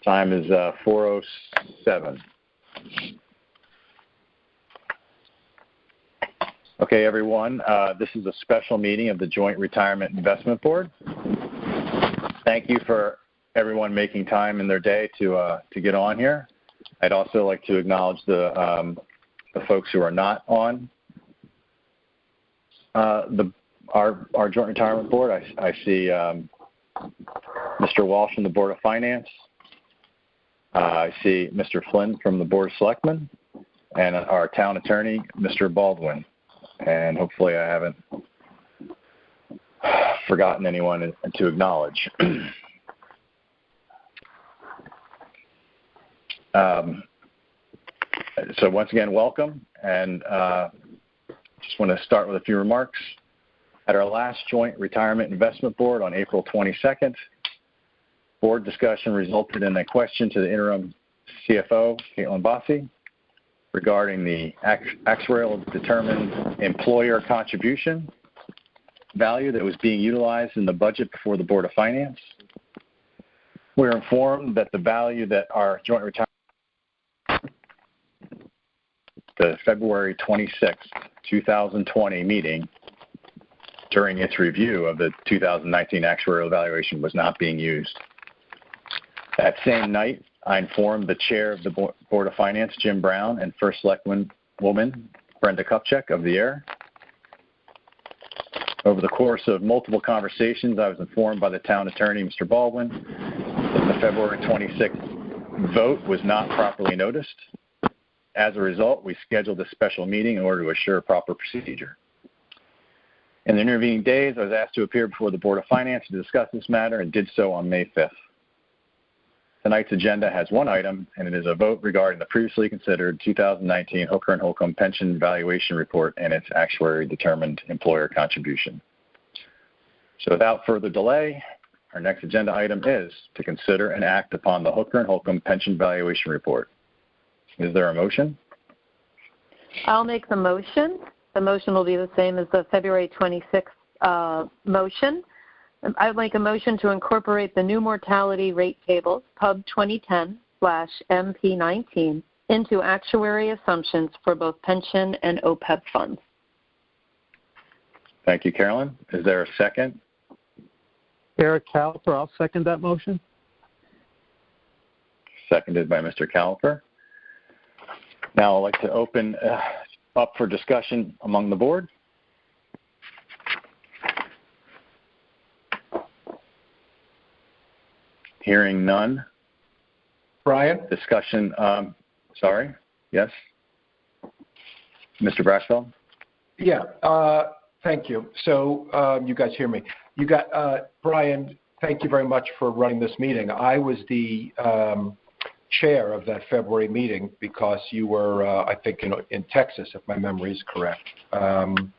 Time is 4:07. Okay, everyone. This is a special meeting of the Joint Retirement Investment Board. Thank you for everyone making time in their day to get on here. I'd also like to acknowledge the folks who are not on our Joint Retirement Board. I see Mr. Walsh from the Board of Finance. I see Mr. Flynn from the Board of Selectmen, and our town attorney, Mr. Baldwin. And hopefully I haven't forgotten anyone to acknowledge. So once again, welcome. And just want to start with a few remarks. At our last Joint Retirement Investment Board on April 22nd, board discussion resulted in a question to the interim CFO, Caitlin Bossi, regarding the actuarial determined employer contribution value that was being utilized in the budget before the Board of Finance. We were informed that the value that our joint retirement, the February 26th, 2020 meeting, during its review of the 2019 actuarial evaluation was not being used. That same night, I informed the chair of the Board of Finance, Jim Brown, and First Selectwoman, Brenda Kupchak, of the error. Over the course of multiple conversations, I was informed by the town attorney, Mr. Baldwin, that the February 26th vote was not properly noticed. As a result, we scheduled a special meeting in order to assure proper procedure. In the intervening days, I was asked to appear before the Board of Finance to discuss this matter and did so on May 5th. Tonight's agenda has one item, and it is a vote regarding the previously considered 2019 Hooker & Holcomb Pension Valuation Report and its actuary determined employer contribution. So without further delay, our next agenda item is to consider and act upon the Hooker & Holcomb Pension Valuation Report. Is there a motion? I'll make the motion. The motion will be the same as the February 26th motion. I would like a motion to incorporate the new mortality rate tables, Pub 2010/MP19, into actuary assumptions for both pension and OPEB funds. Thank you, Carolyn. Is there a second? Eric Caliper, I'll second that motion. Seconded by Mr. Caliper. Now I'd like to open up for discussion among the board. Hearing none. Brian? Discussion, sorry, yes? Mr. Brashfeld? Yeah, thank you. So you guys hear me. You got, Brian, thank you very much for running this meeting. I was the chair of that February meeting because you were, I think, in Texas, if my memory is correct. And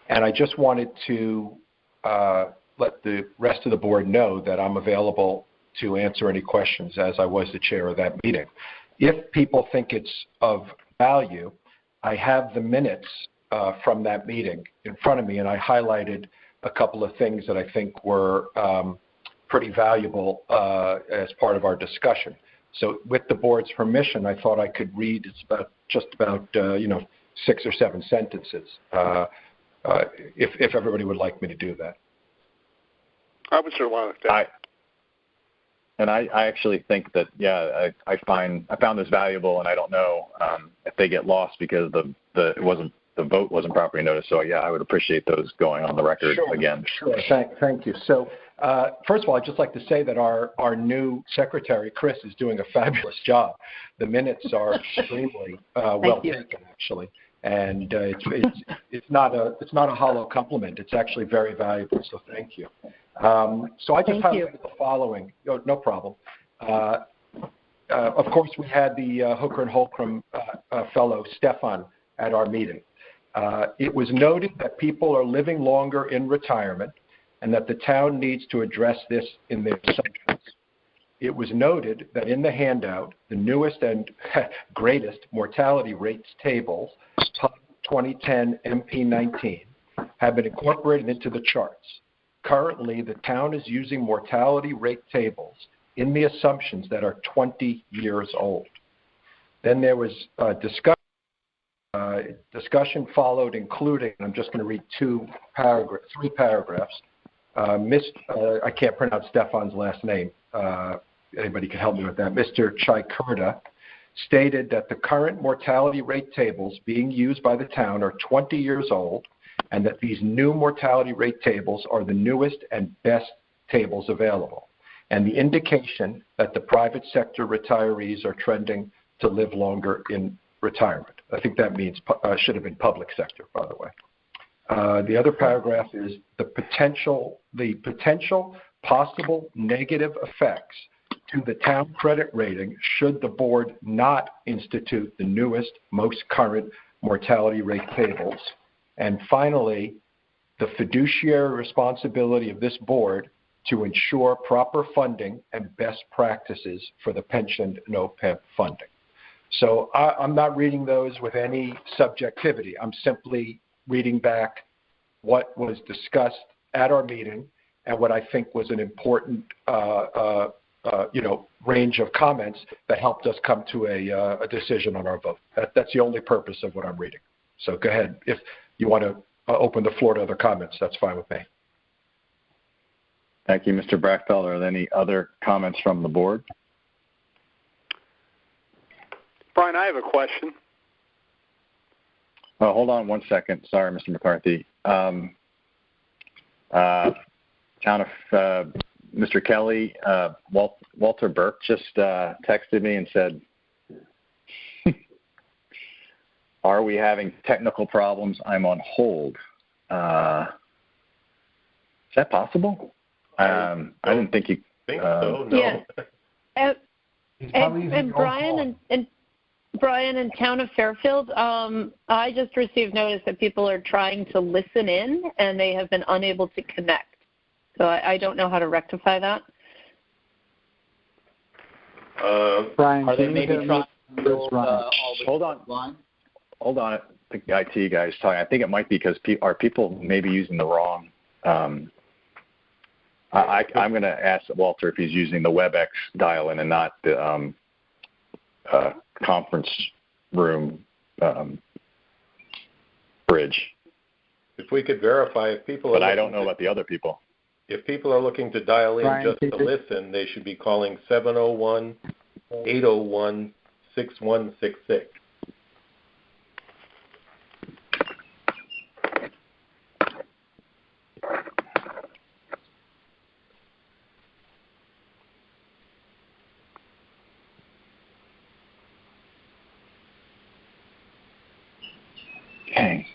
I just wanted to let the rest of the board know that I'm available to answer any questions as I was the chair of that meeting. If people think it's of value, I have the minutes from that meeting in front of me, and I highlighted a couple of things that I think were pretty valuable as part of our discussion. So with the board's permission, I thought I could read, it's about just about 6 or 7 sentences, if everybody would like me to do that. I would sure want that. I actually think that, yeah, I found this valuable, and I don't know if they get lost because the vote wasn't properly noticed. So yeah, I would appreciate those going on the record again. Sure. Thank you. So first of all, I'd just like to say that our new secretary, Chris, is doing a fabulous job. The minutes are extremely well taken, actually, and it's not a hollow compliment. It's actually very valuable. So thank you. So I just highlighted the following. No problem. Of course, we had the Hooker & Holcomb fellow, Stefan, at our meeting. It was noted that people are living longer in retirement and that the town needs to address this in their assumptions. It was noted that in the handout, the newest and greatest mortality rates tables, 2010 MP19, have been incorporated into the charts. Currently, the town is using mortality rate tables in the assumptions that are 20 years old. Then there was discussion followed, including, I'm just going to read three paragraphs. I can't pronounce Stefan's last name. Anybody can help me with that. Mr. Chikurda stated that the current mortality rate tables being used by the town are 20 years old, and that these new mortality rate tables are the newest and best tables available, and the indication that the private sector retirees are trending to live longer in retirement. I think that means should have been public sector, by the way. The other paragraph is the potential possible negative effects to the town credit rating should the board not institute the newest, most current mortality rate tables. And finally, the fiduciary responsibility of this board to ensure proper funding and best practices for the pension and OPEB funding. So I'm not reading those with any subjectivity. I'm simply reading back what was discussed at our meeting and what I think was an important range of comments that helped us come to a decision on our vote. That's the only purpose of what I'm reading. So go ahead. If you want to open the floor to other comments, that's fine with me. Thank you, Mr. Brackfeld. Are there any other comments from the board? Brian, I have a question. Oh, hold on one second. Sorry, Mr. McCarthy. Mr. Kelly, Walter Burke just texted me and said, are we having technical problems? I'm on hold. Is that possible? I didn't think you... think so, no. Yeah. And Brian and Town of Fairfield, I just received notice that people are trying to listen in and they have been unable to connect. So I don't know how to rectify that. Brian, are they maybe trying to hold on. Hold on. The IT guy's talking. I think it might be because are people maybe using the wrong... I'm going to ask Walter if he's using the WebEx dial-in and not the conference room bridge. If we could verify if people... But I don't know about the other people. If people are looking to dial in Brian, just to listen, they should be calling 701-801-6166. Okay.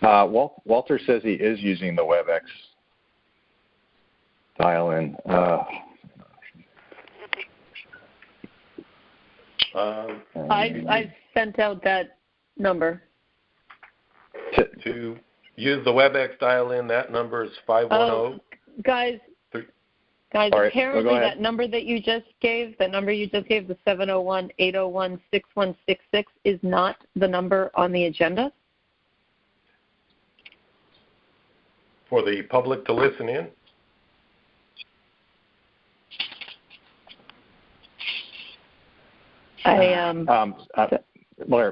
Walter says he is using the WebEx dial-in. I sent out that number. To use the WebEx dial-in, that number is 510. Guys, right, apparently that number that you just gave, the 701-801-6166 is not the number on the agenda. For the public to listen in?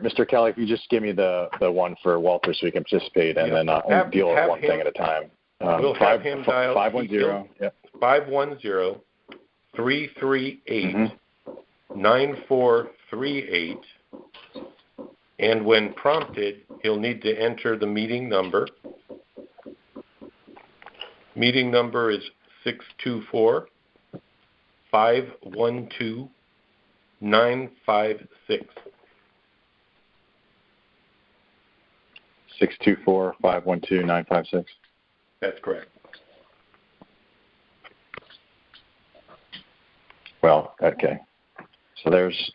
Mr. Kelly, if you just give me the one for Walter so we can participate, and then I'll deal with one thing at a time. We'll have him dial 510. Yep. 510-338-9438. And when prompted, he'll need to enter the meeting number. Meeting number is 624-512-956. 624-512-956. That's correct. Well, okay. So there's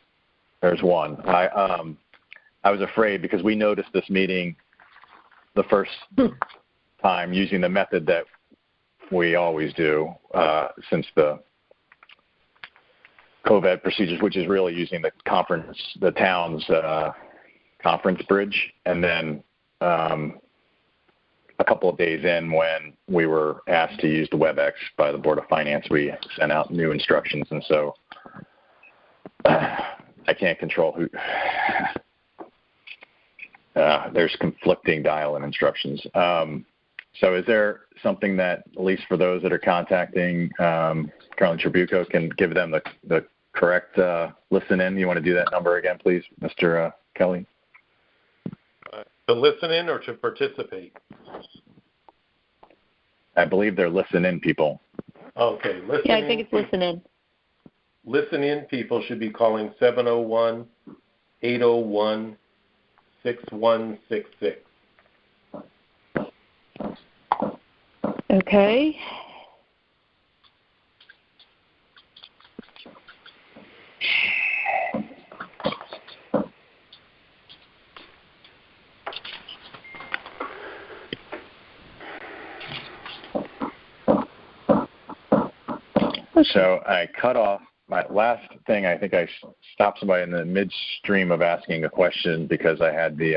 one. I was afraid because we noticed this meeting the first time using the method that we always do since the COVID procedures, which is really using the town's conference bridge. And then a couple of days in, when we were asked to use the WebEx by the Board of Finance, we sent out new instructions. And so I can't control who. There's conflicting dial-in instructions. So is there something that, at least for those that are contacting Carolyn Tribuco, can give them the correct listen in? You want to do that number again, please, Mr. Kelly? To listen in or to participate? I believe they're listen in people. Okay. Yeah, I think it's listen in. Listen in people should be calling 701-801-6166. Okay. So I cut off my last thing. I think I stopped somebody in the midstream of asking a question because I had the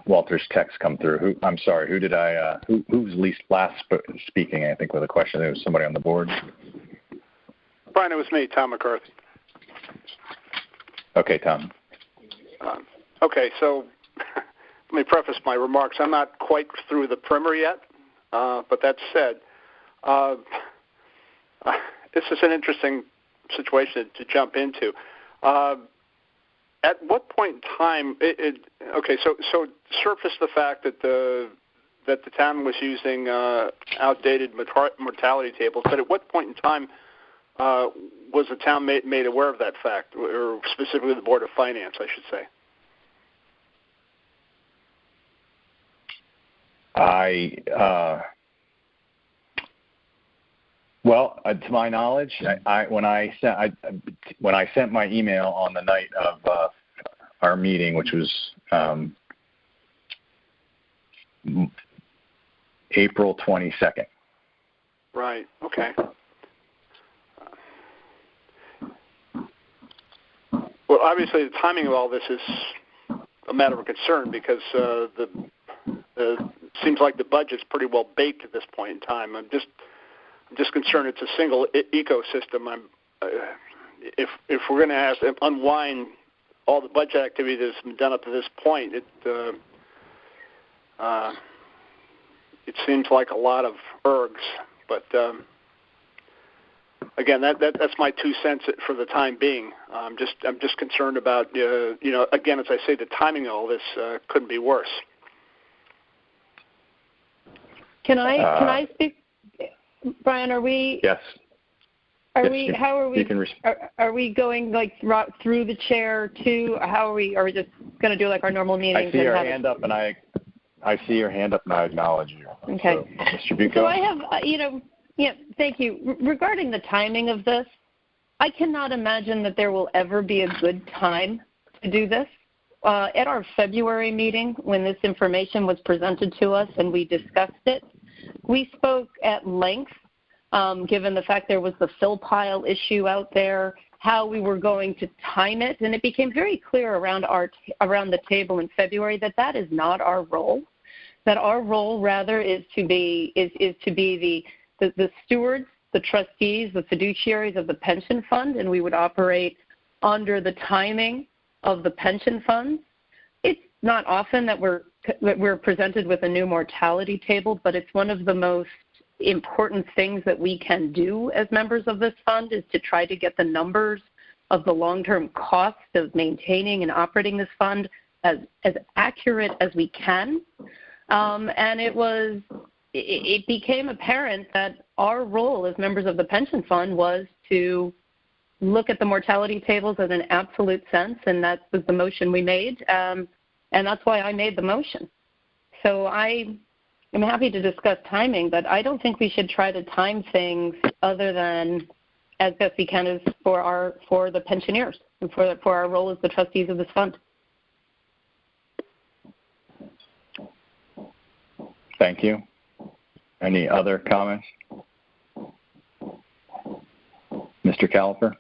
Walter's text come through. I'm sorry. Who did I? Who's last speaking? I think with a question. There was somebody on the board. Brian, it was me, Tom McCarthy. Okay, Tom. Okay, so let me preface my remarks. I'm not quite through the primer yet, but that said, this is an interesting situation to jump into. At what point in time? So surface the fact that the town was using outdated mortality tables. But at what point in time was the town made aware of that fact, or specifically the Board of Finance, I should say? Well, to my knowledge, when I sent my email on the night of our meeting, which was April 22nd. Right. Okay. Well, obviously, the timing of all this is a matter of concern because it seems like the budget's pretty well baked at this point in time. I'm just concerned it's a single ecosystem. If we're going to have to unwind all the budget activity that's been done up to this point, it seems like a lot of ergs. But again, that's my 2 cents for the time being. I'm just concerned about again, as I say, the timing of all this couldn't be worse. Can I speak? Brian, are we? Yes. Are we? How are we? Are we going like through the chair to? How are we? Are we just going to do like our normal meetings? I see your hand up, and I see your hand up, and I acknowledge you. Okay. So, Mr. Bucco. So I have, thank you. Regarding the timing of this, I cannot imagine that there will ever be a good time to do this. At our February meeting, when this information was presented to us and we discussed it, we spoke at length, given the fact there was the fill pile issue out there, how we were going to time it, and it became very clear around the table in February that is not our role. That our role rather is to be the stewards, the trustees, the fiduciaries of the pension fund, and we would operate under the timing of the pension funds. It's not often that we're presented with a new mortality table, but it's one of the most important things that we can do as members of this fund is to try to get the numbers of the long-term cost of maintaining and operating this fund as accurate as we can. And it became apparent that our role as members of the pension fund was to look at the mortality tables as an absolute sense, and that was the motion we made, and that's why I made the motion. So I'm happy to discuss timing, but I don't think we should try to time things other than as best we can as for the pensioners and for our role as the trustees of this fund. Thank you. Any other comments? Mr. Caliper?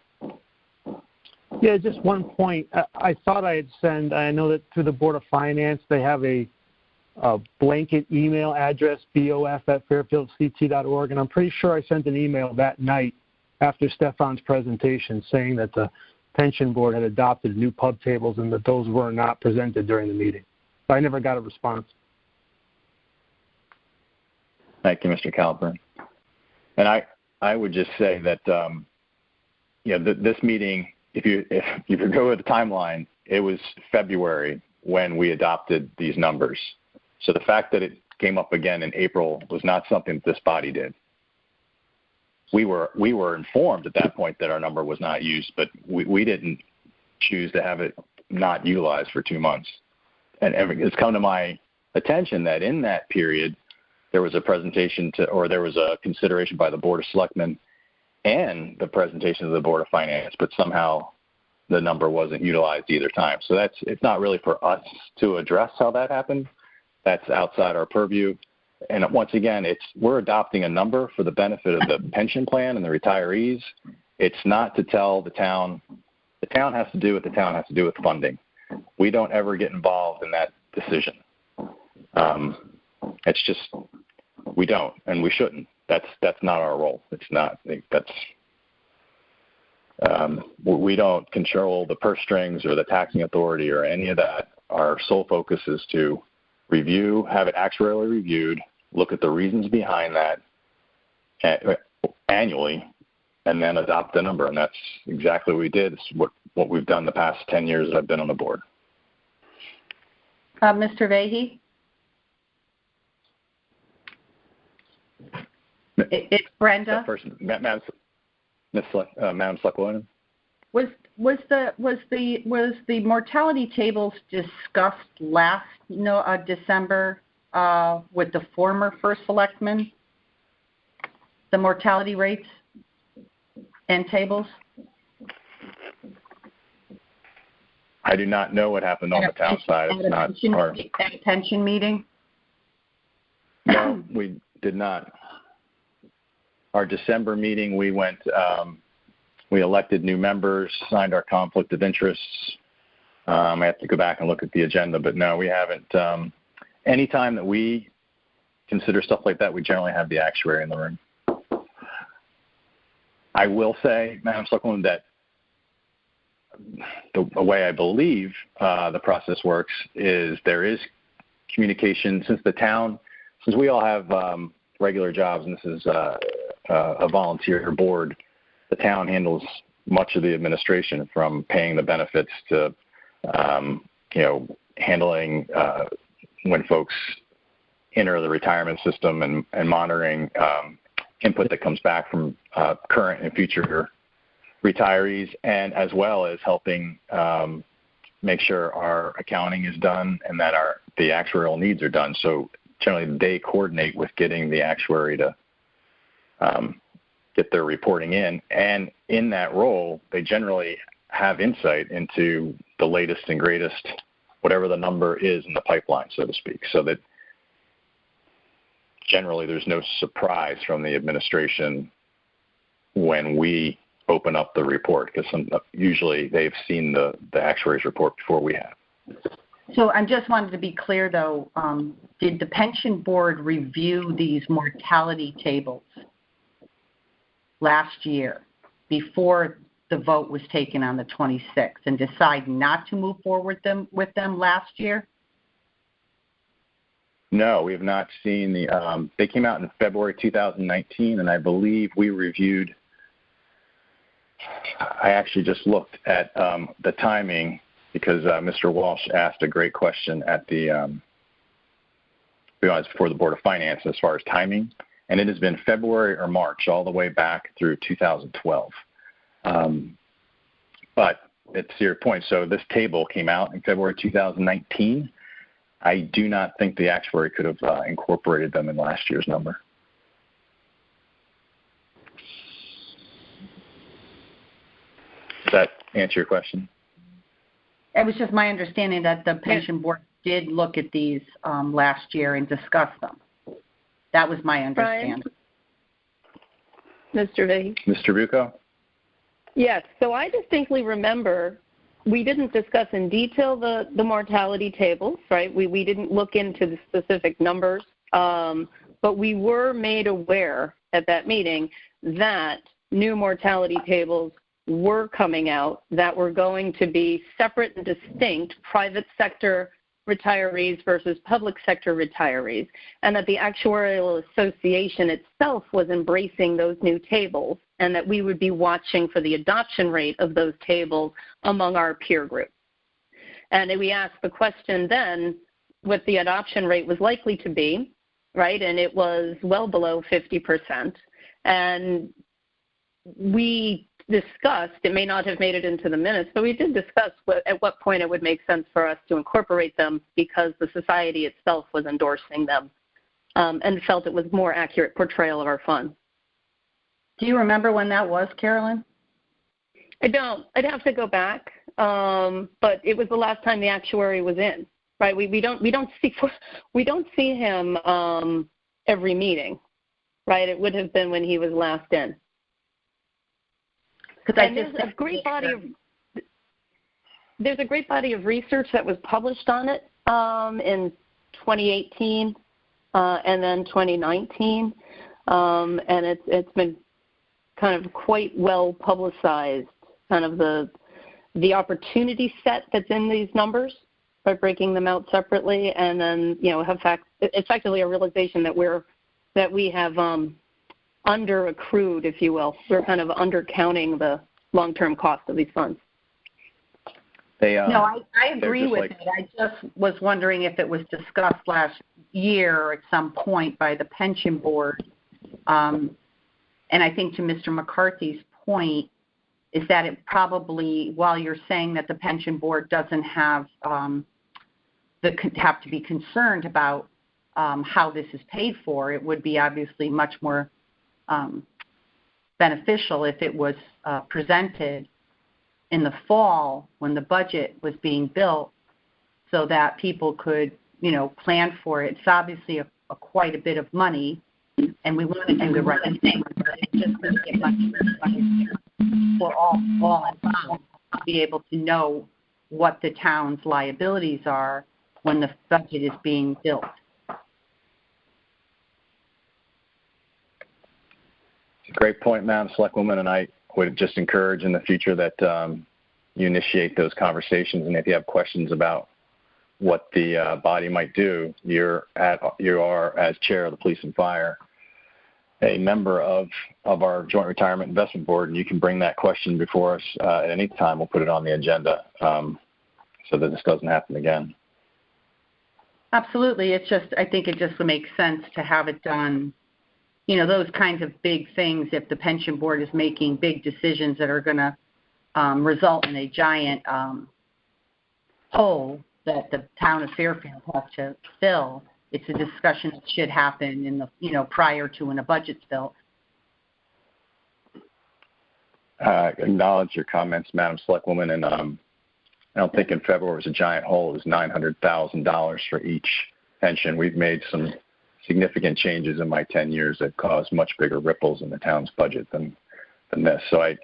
Yeah, just one point. I thought I'd send, I know that through the Board of Finance, they have a blanket email address, bof@fairfieldct.org, and I'm pretty sure I sent an email that night after Stefan's presentation saying that the pension board had adopted new pub tables and that those were not presented during the meeting. But I never got a response. Thank you, Mr. Calburn. And I would just say that this meeting, if you go with the timeline, it was February when we adopted these numbers. So the fact that it came up again in April was not something that this body did. We were informed at that point that our number was not used, but we didn't choose to have it not utilized for 2 months. And it's come to my attention that in that period, there was a presentation there was a consideration by the Board of Selectmen and the presentation of the Board of Finance, but somehow the number wasn't utilized either time. So it's not really for us to address how that happened. That's outside our purview. And once again, we're adopting a number for the benefit of the pension plan and the retirees. It's not to tell the town has to do what the town has to do with funding. We don't ever get involved in that decision. It's just, we don't, and we shouldn't. That's not our role. It's not, we don't control the purse strings or the taxing authority or any of that. Our sole focus is to have it actuarially reviewed, look at the reasons behind that annually, and then adopt the number. And that's exactly what we did. It's what we've done the past 10 years that I've been on the board. Mr. Vahey? It's Brenda. First, Madam Select-Woman. Was the mortality tables discussed last December with the former first selectman? The mortality rates and tables? I do not know what happened on the town side. It's not our... At a pension meeting? No, we did not. Our December meeting, we went, we elected new members, signed our conflict of interests. I have to go back and look at the agenda, but no, we haven't. Anytime that we consider stuff like that, we generally have the actuary in the room. I will say, Madam Selectwoman, that the way I believe the process works is there is communication since we all have regular jobs, and this is a volunteer board. The town handles much of the administration, from paying the benefits to handling when folks enter the retirement system and monitoring input that comes back from current and future retirees, and as well as helping make sure our accounting is done and that the actuarial needs are done. So generally they coordinate with getting the actuary to get their reporting in. And in that role, they generally have insight into the latest and greatest, whatever the number is in the pipeline, so to speak, so that generally there's no surprise from the administration when we open up the report, because usually they've seen the actuary's report before we have. So I just wanted to be clear, though, did the pension board review these mortality tables last year before the vote was taken on the 26th and decide not to move forward with them last year? No, we have not seen they came out in February 2019, and I believe we reviewed, I actually just looked at the timing because Mr. Walsh asked a great question at before the Board of Finance as far as timing, and it has been February or March all the way back through 2012. But it's to your point, so this table came out in February 2019. I do not think the actuary could have incorporated them in last year's number. Does that answer your question? It was just my understanding that the pension board did look at these last year and discuss them. That was my understanding. Brian? Mr. Vahey? Mr. Bucco? Yes. So I distinctly remember we didn't discuss in detail the mortality tables, right? We didn't look into the specific numbers, but we were made aware at that meeting that new mortality tables were coming out that were going to be separate and distinct private sector retirees versus public sector retirees, and that the Actuarial Association itself was embracing those new tables, and that we would be watching for the adoption rate of those tables among our peer group. And we asked the question then what the adoption rate was likely to be, right? And it was well below 50%. And we discussed, it may not have made it into the minutes, but we did discuss at what point it would make sense for us to incorporate them because the society itself was endorsing them and felt it was more accurate portrayal of our funds. Do you remember when that was, Carolyn? I don't. I'd have to go back, but it was the last time the actuary was in. Right? We don't see him every meeting. Right? It would have been when he was last in. There's a great body of research that was published on it in 2018 and then 2019, and it's been kind of quite well publicized. Kind of the opportunity set that's in these numbers by breaking them out separately, and then effectively a realization that we have under accrued, if you will. We're kind of undercounting the long-term cost of these funds. No, I agree with it. I just was wondering if it was discussed last year at some point by the pension board. And I think to Mr. McCarthy's point is that it probably, while you're saying that the pension board doesn't have to be concerned about how this is paid for, it would be obviously much more beneficial if it was presented in the fall when the budget was being built so that people could, plan for it. It's obviously a quite a bit of money, and we want to do the right thing, but it's just going to get much money for all involved to be able to know what the town's liabilities are when the budget is being built. It's a great point, Madam Selectwoman, and I would just encourage in the future that you initiate those conversations, and if you have questions about what the body might do, you are, as chair of the Police and Fire, a member of our Joint Retirement Investment Board, and you can bring that question before us at any time. We'll put it on the agenda so that this doesn't happen again. Absolutely. I think it just makes sense to have it done. Those kinds of big things, if the pension board is making big decisions that are going to result in a giant hole that the town of Fairfield has to fill, it's a discussion that should happen in the prior to when a budget's built. Acknowledge your comments, Madam Selectwoman, and I don't think in February it was a giant hole. It was $900,000 for each pension. We've made some significant changes in my 10 years that caused much bigger ripples in the town's budget than this. So I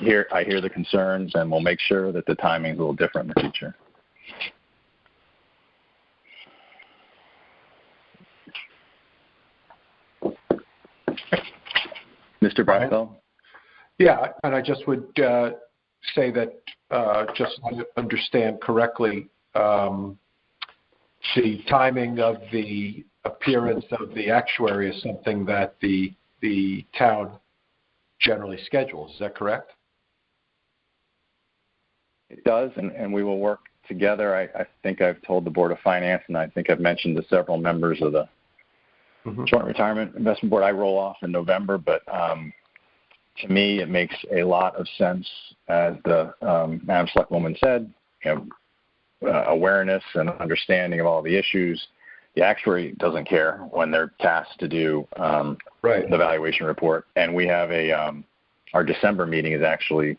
hear the concerns, and we'll make sure that the timing is a little different in the future. Mr. Barthel? Yeah, and I just would say that just to understand correctly, the timing of the appearance of the actuary is something that the town generally schedules. Is that correct? It does, and we will work together. I think I've told the Board of Finance, and I think I've mentioned to several members of the Joint Retirement Investment Board, I roll off in November, but to me it makes a lot of sense, as the Madam Selectwoman said, awareness and understanding of all the issues. The actuary doesn't care when they're tasked to do the valuation report. And we have our December meeting is actually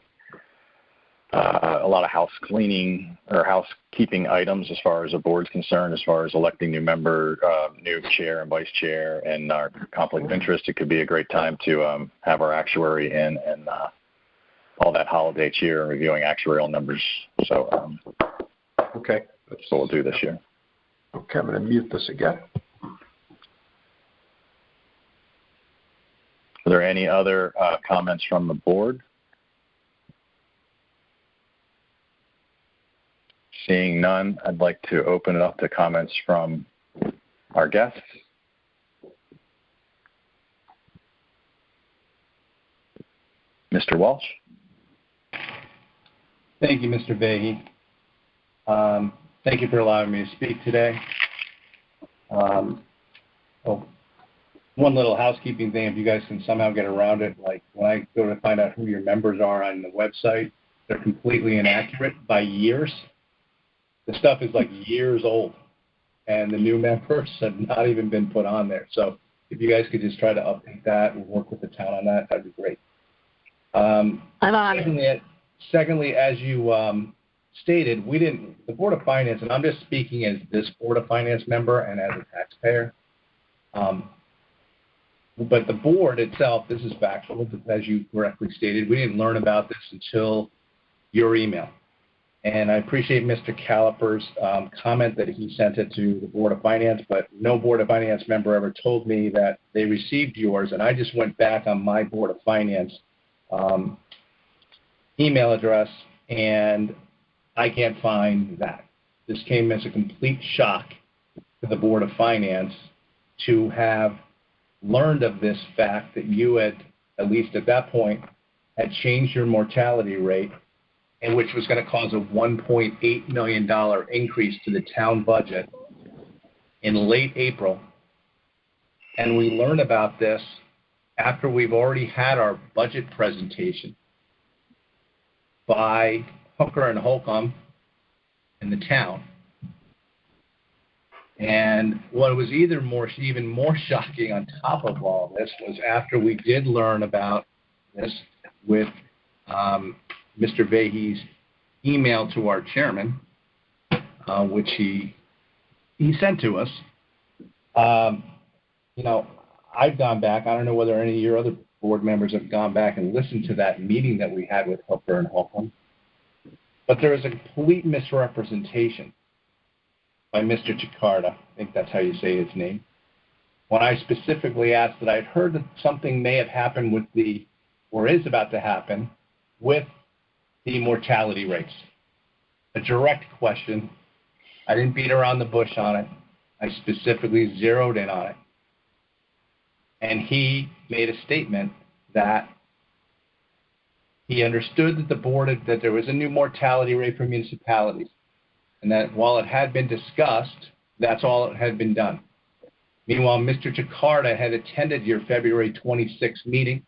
a lot of house cleaning or housekeeping items as far as the board's concerned, as far as electing new member, new chair and vice chair, and our conflict of interest. It could be a great time to have our actuary in and all that holiday cheer and reviewing actuarial numbers. So okay, that's what we'll do this year. Okay, I'm going to mute this again. Are there any other comments from the board? Seeing none, I'd like to open it up to comments from our guests. Mr. Walsh. Thank you, Mr. Vahey. Thank you for allowing me to speak today. One little housekeeping thing, if you guys can somehow get around it, like when I go to find out who your members are on the website, they're completely inaccurate by years. The stuff is like years old, and the new members have not even been put on there. So if you guys could just try to update that and work with the town on that, that'd be great. I'm on. Secondly, as you stated, the Board of Finance, and I'm just speaking as this Board of Finance member and as a taxpayer, but the board itself, this is factual, as you correctly stated, we didn't learn about this until your email. And I appreciate Mr. Caliper's comment that he sent it to the Board of Finance, but no Board of Finance member ever told me that they received yours, and I just went back on my Board of Finance email address, and I can't find that. This came as a complete shock to the Board of Finance to have learned of this fact that you had, at least at that point, had changed your mortality rate, and which was going to cause a $1.8 million increase to the town budget in late April. And we learned about this after we've already had our budget presentation by Hooker and Holcomb in the town. And what was even more shocking on top of all this was after we did learn about this with Mr. Vahey's email to our chairman, which he sent to us. I've gone back. I don't know whether any of your other board members have gone back and listened to that meeting that we had with Hooker and Holcomb. But there is a complete misrepresentation by Mr. Jakarta, I think that's how you say his name, when I specifically asked that I'd heard that something may have happened or is about to happen with the mortality rates. A direct question. I didn't beat around the bush on it. I specifically zeroed in on it. And he made a statement that he understood that that there was a new mortality rate for municipalities, and that while it had been discussed, that's all that had been done. Meanwhile, Mr. Jakarta had attended your February 26th meeting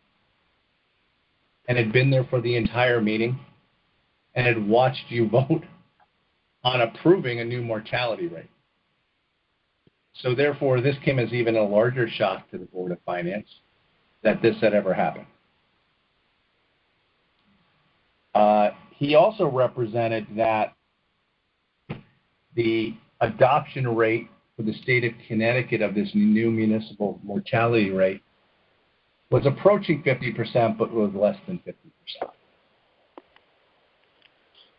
and had been there for the entire meeting and had watched you vote on approving a new mortality rate. So therefore, this came as even a larger shock to the Board of Finance that this had ever happened. He also represented that the adoption rate for the state of Connecticut of this new municipal mortality rate was approaching 50%, but was less than 50%.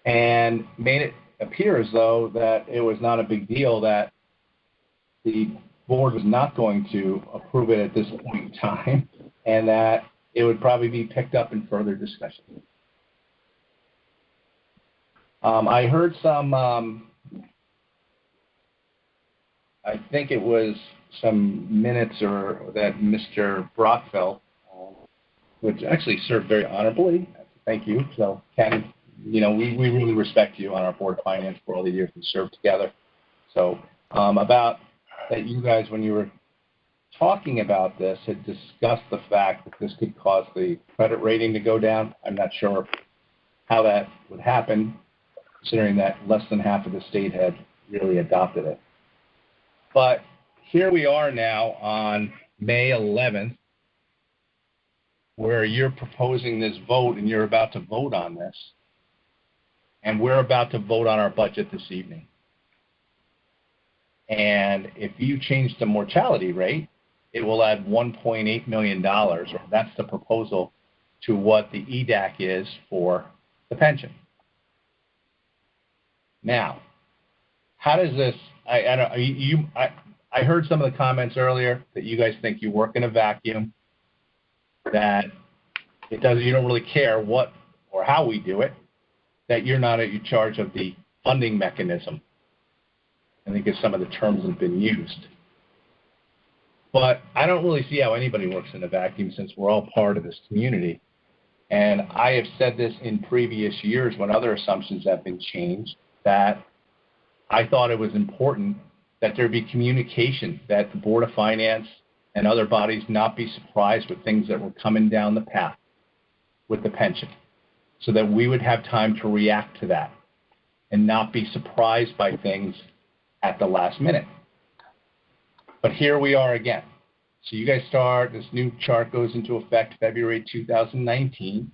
And made it appear as though that it was not a big deal, that the board was not going to approve it at this point in time, and that it would probably be picked up in further discussion. I heard some, I think it was some minutes that Mr. Brockfeld, which actually served very honorably. Thank you. So, Ken, we really respect you on our Board of Finance for all the years we served together. So, about that you guys, when you were talking about this, had discussed the fact that this could cause the credit rating to go down. I'm not sure how that would happen, considering that less than half of the state had really adopted it. But here we are now on May 11th, where you're proposing this vote and you're about to vote on this. And we're about to vote on our budget this evening. And if you change the mortality rate, it will add $1.8 million, or that's the proposal, to what the EDAC is for the pension. Now, how does this, I heard some of the comments earlier that you guys think you work in a vacuum. that you don't really care what or how we do it, that you're not in charge of the funding mechanism. I think some of the terms have been used. But I don't really see how anybody works in a vacuum since we're all part of this community. And I have said this in previous years when other assumptions have been changed, that I thought it was important that there be communication, that the Board of Finance and other bodies not be surprised with things that were coming down the path with the pension, so that we would have time to react to that and not be surprised by things at the last minute. But here we are again. So you guys start, this new chart goes into effect February 2019.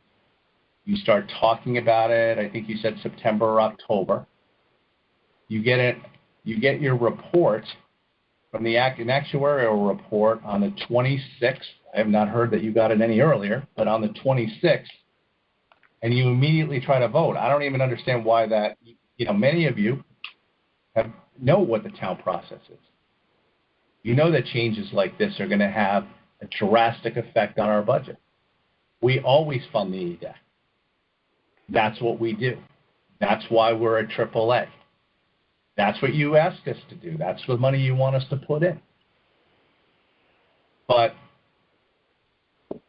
You start talking about it, I think you said September or October. You get your report from the an actuarial report on the 26th. I have not heard that you got it any earlier, but on the 26th, and you immediately try to vote. I don't even understand why that, many of you know what the town process is. You know that changes like this are going to have a drastic effect on our budget. We always fund the EDAC. That's what we do. That's why we're a AAA. That's what you ask us to do. That's the money you want us to put in. But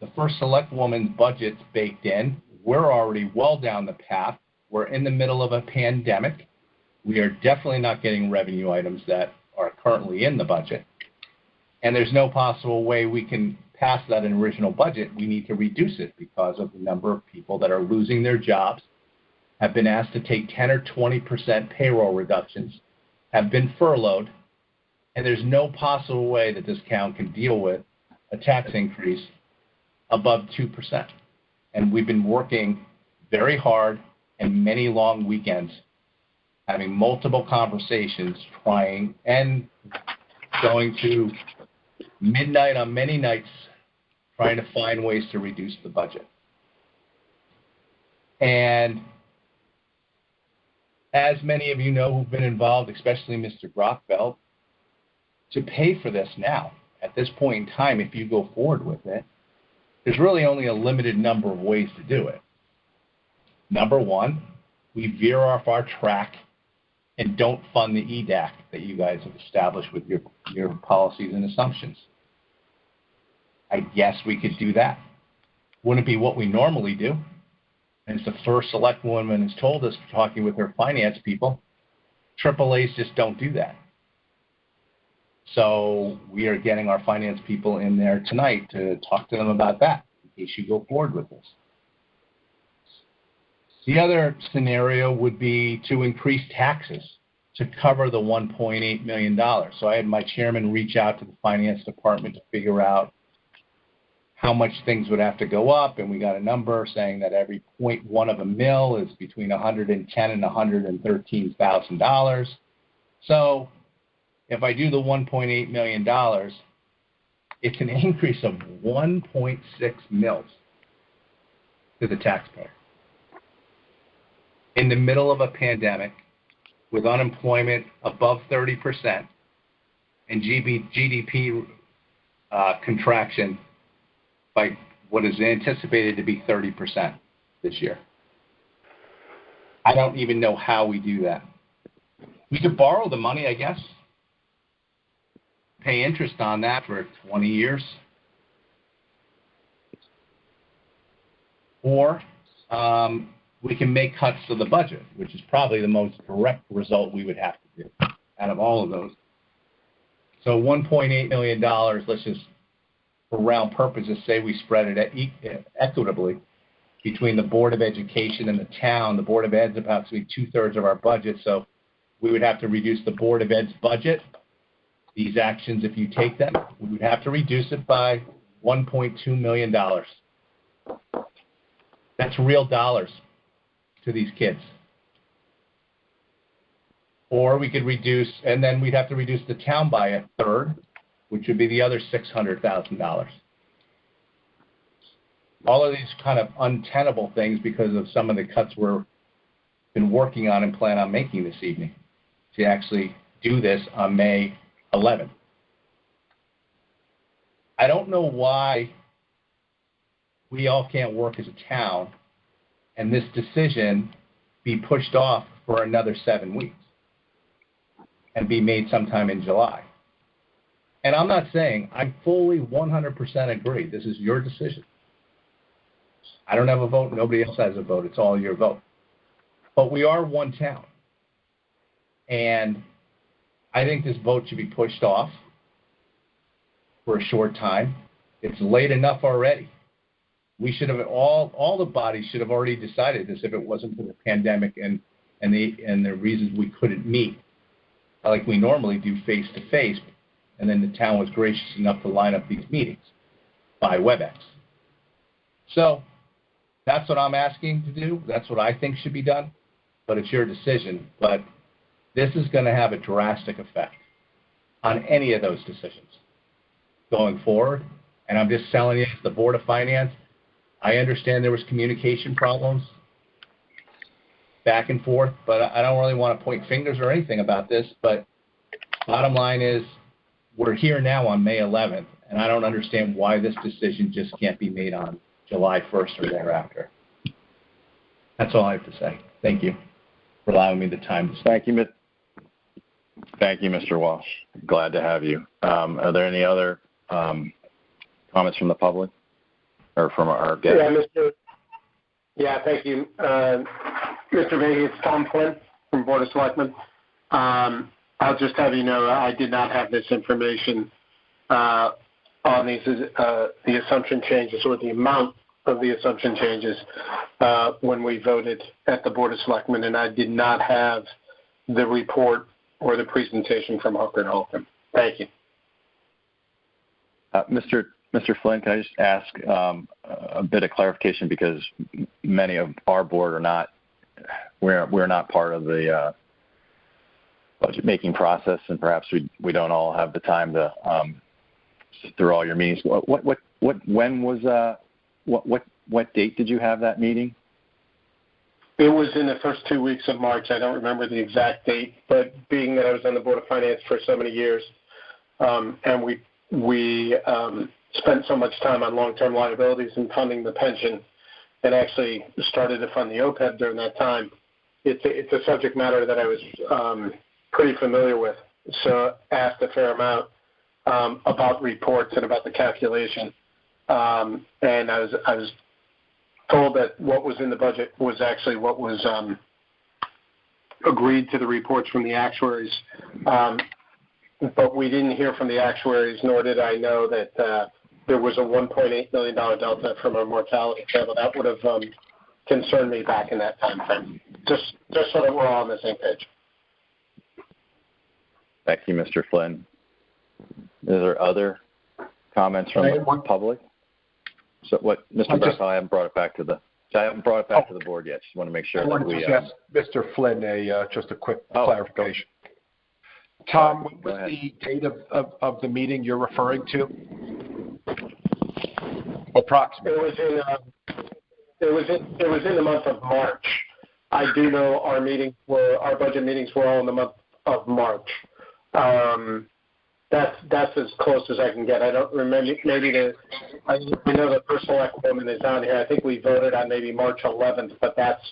the first select woman's budget's baked in. We're already well down the path. We're in the middle of a pandemic. We are definitely not getting revenue items that are currently in the budget. And there's no possible way we can pass that in original budget. We need to reduce it because of the number of people that are losing their jobs, have been asked to take 10 or 20% payroll reductions, have been furloughed, and there's no possible way that this town can deal with a tax increase above 2%. And we've been working very hard and many long weekends, having multiple conversations, trying and going to midnight on many nights, trying to find ways to reduce the budget. And as many of you know who've been involved, especially Mr. Groffeld, to pay for this now, at this point in time, if you go forward with it, there's really only a limited number of ways to do it. Number one, we veer off our track and don't fund the EDAC that you guys have established with your policies and assumptions. I guess we could do that. Wouldn't it be what we normally do? And it's the first select woman has told us, talking with her finance people, AAAs just don't do that. So we are getting our finance people in there tonight to talk to them about that in case you go forward with this. The other scenario would be to increase taxes to cover the $1.8 million. So I had my chairman reach out to the finance department to figure out how much things would have to go up, and we got a number saying that every 0.1 of a mil is between $110,000 and $113,000. So if I do the $1.8 million, it's an increase of 1.6 mils to the taxpayer. In the middle of a pandemic, with unemployment above 30% and GDP contraction by what is anticipated to be 30% this year. I don't even know how we do that. We could borrow the money, I guess, pay interest on that for 20 years. Or we can make cuts to the budget, which is probably the most direct result we would have to do out of all of those. So $1.8 million, let's just, for round purposes, say we spread it equitably between the Board of Education and the town. The Board of Ed's approximately 2/3 of our budget, so we would have to reduce the Board of Ed's budget. These actions, if you take them, we would have to reduce it by $1.2 million. That's real dollars to these kids. Or we could reduce, and then we'd have to reduce the town by 1/3, which would be the other $600,000. All of these kind of untenable things because of some of the cuts we're been working on and plan on making this evening to actually do this on May 11th. I don't know why we all can't work as a town and this decision be pushed off for another 7 weeks and be made sometime in July. And I'm not saying, I fully 100% agree. This is your decision. I don't have a vote. Nobody else has a vote. It's all your vote. But we are one town. And I think this vote should be pushed off for a short time. It's late enough already. We should have, all the bodies should have already decided this if it wasn't for the pandemic and the reasons we couldn't meet like we normally do face to face. And then the town was gracious enough to line up these meetings by WebEx. So that's what I'm asking to do. That's what I think should be done. But it's your decision. But this is going to have a drastic effect on any of those decisions going forward. And I'm just telling you, the Board of Finance, I understand there was communication problems back and forth, but I don't really want to point fingers or anything about this. But bottom line is, we're here now on May 11th, and I don't understand why this decision just can't be made on July 1st or thereafter. That's all I have to say. Thank you for allowing me the time to speak. Thank you, Mr. Walsh. Glad to have you. Are there any other comments from the public or from our guests? Thank you. Mr. Vahey, it's Tom Flynn from Board of Selectmen. I'll just have you know I did not have this information on these the assumption changes or the amount of the assumption changes when we voted at the Board of Selectmen, and I did not have the report or the presentation from Hooker and Holcomb. Thank you. Mr. Flynn, can I just ask a bit of clarification, because many of our board are not, we're not part of the budget making process, and perhaps we don't all have the time to sit through all your meetings. What date did you have that meeting? It was in the first 2 weeks of March. I don't remember the exact date, but being that I was on the Board of Finance for so many years, and we spent so much time on long-term liabilities and funding the pension, and actually started to fund the OPEB during that time, it's a subject matter that I was pretty familiar with. So asked a fair amount about reports and about the calculation, and I was told that what was in the budget was actually what was agreed to the reports from the actuaries. But we didn't hear from the actuaries, nor did I know that there was a $1.8 million delta from our mortality table. That would have concerned me back in that time frame, just so that we're all on the same page. Thank you, Mr. Flynn. Are there other comments from the public? So what, Mr. Bethel, I haven't brought it back to the board yet. Just want to make sure that we ask Mr. Flynn just a quick clarification. Tom, what was the date of the meeting you're referring to? Approximately. It was in the month of March. I do know our budget meetings were all in the month of March. That's as close as I can get. I don't remember. I know the first select woman is on here. I think we voted on maybe March 11th, but that's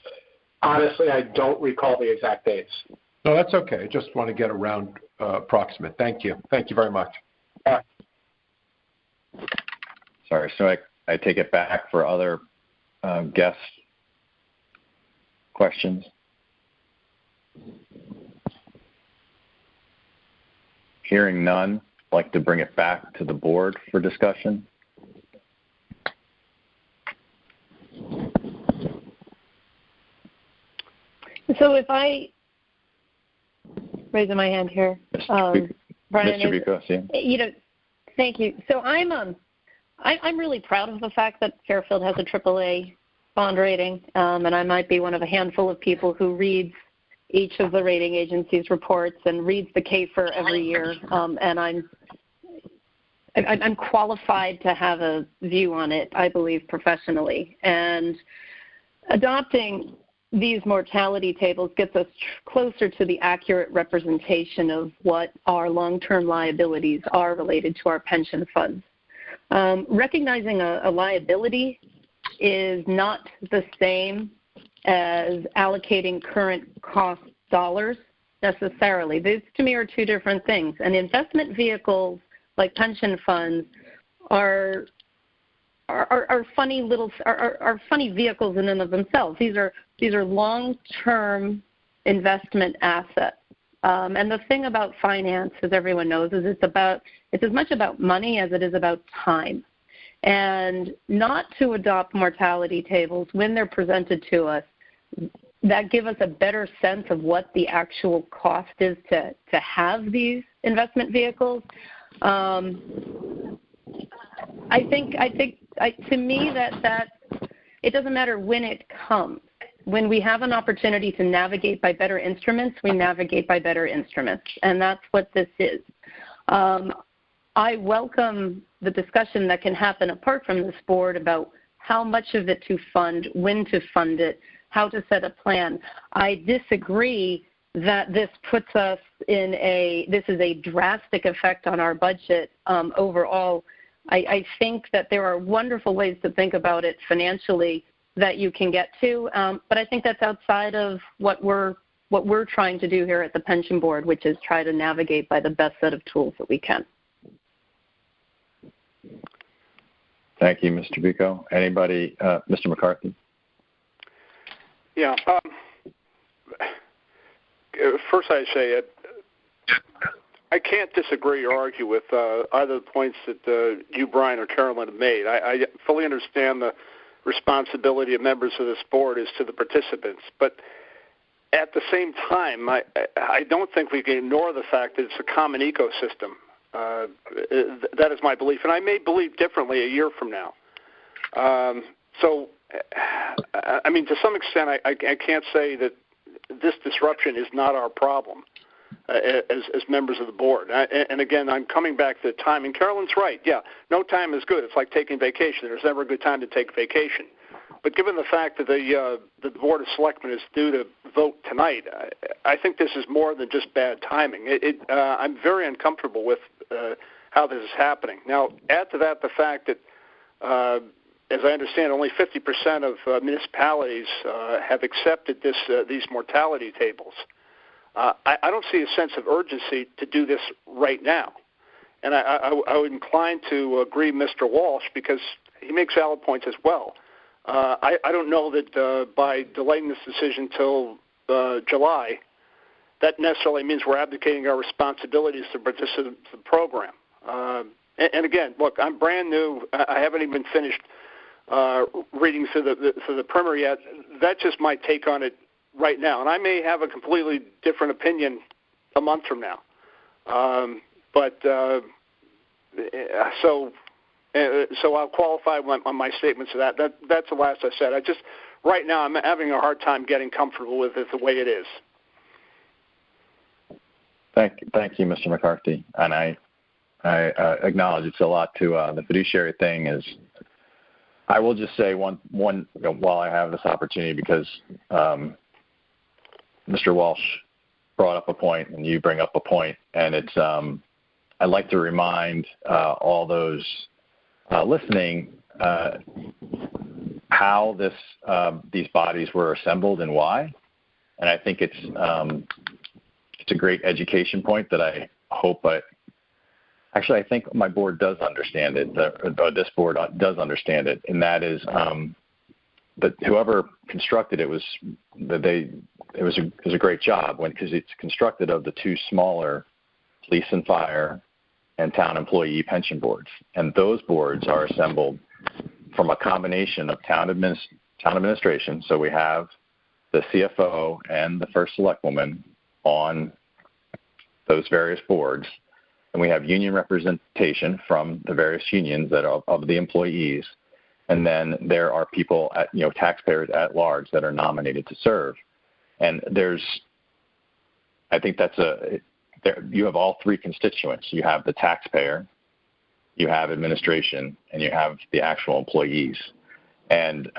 honestly, I don't recall the exact dates. No, that's okay. Just want to get around approximate. Thank you. Thank you very much. Sorry. So I take it back for other guest questions. Hearing none, I'd like to bring it back to the board for discussion. So if I raising my hand here, Brian, Mr. Bucco, thank you. So I'm really proud of the fact that Fairfield has a AAA bond rating, and I might be one of a handful of people who reads each of the rating agencies' reports and reads the CAFR every year, and I'm qualified to have a view on it, I believe, professionally. And adopting these mortality tables gets us closer to the accurate representation of what our long-term liabilities are related to our pension funds. Recognizing a liability is not the same as allocating current cost dollars necessarily. These, to me, are two different things. And investment vehicles like pension funds are funny vehicles in and of themselves. These are long-term investment assets. And the thing about finance, as everyone knows, is it's as much about money as it is about time. And not to adopt mortality tables when they're presented to us that give us a better sense of what the actual cost is to have these investment vehicles. I think to me that it doesn't matter when it comes. When we have an opportunity to navigate by better instruments, we navigate by better instruments, and that's what this is. I welcome the discussion that can happen apart from this board about how much of it to fund, when to fund it, how to set a plan. I disagree that this puts us this is a drastic effect on our budget overall. I think that there are wonderful ways to think about it financially that you can get to, but I think that's outside of what we're trying to do here at the pension board, which is try to navigate by the best set of tools that we can. Thank you, Mr. Vico. Anybody, Mr. McCarthy? Yeah. First, I say I can't disagree or argue with either the points that you, Brian, or Carolyn have made. I fully understand the responsibility of members of this board is to the participants, but at the same time, I don't think we can ignore the fact that it's a common ecosystem. That is my belief, and I may believe differently a year from now. So, I mean, to some extent, I can't say that this disruption is not our problem as members of the board. And again, I'm coming back to the time, and Carolyn's right. Yeah, no time is good. It's like taking vacation. There's never a good time to take vacation. But given the fact that the Board of Selectmen is due to vote tonight, I think this is more than just bad timing. I'm very uncomfortable with how this is happening. Now, add to that the fact that, as I understand, only 50% of municipalities have accepted these mortality tables. I don't see a sense of urgency to do this right now. And I would incline to agree with Mr. Walsh because he makes valid points as well. I don't know that by delaying this decision till July, that necessarily means we're abdicating our responsibilities to participate in the program. And again, look, I'm brand new. I haven't even finished reading through the primer yet. That's just my take on it right now, and I may have a completely different opinion a month from now. So I'll qualify on my statements of that. That's the last I said. Right now I'm having a hard time getting comfortable with it the way it is. Thank you, Mr. McCarthy. And I acknowledge it's a lot to the fiduciary thing. Is I will just say one while I have this opportunity because Mr. Walsh brought up a point and you bring up a point, and it's I'd like to remind all those listening how these bodies were assembled and why. And I think it's a great education point that I hope I think my board does understand it. This board does understand it, and that is that whoever constructed it was a great job because it's constructed of the two smaller police and fire and town employee pension boards, and those boards are assembled from a combination of town administration. So we have the CFO and the first selectwoman on those various boards, and we have union representation from the various unions that are of the employees, and then there are people taxpayers at large that are nominated to serve. And I think you have all three constituents. You have the taxpayer, you have administration, and you have the actual employees. And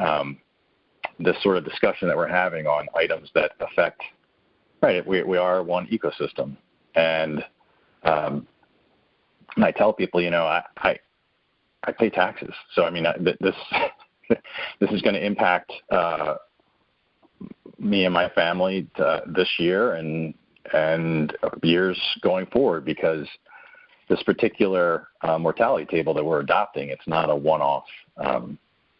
this sort of discussion that we're having on items that affect, right, we are one ecosystem. And I tell people, I pay taxes. So, I mean, this this is going to impact me and my family this year and years going forward, because this particular mortality table that we're adopting, it's not a one-off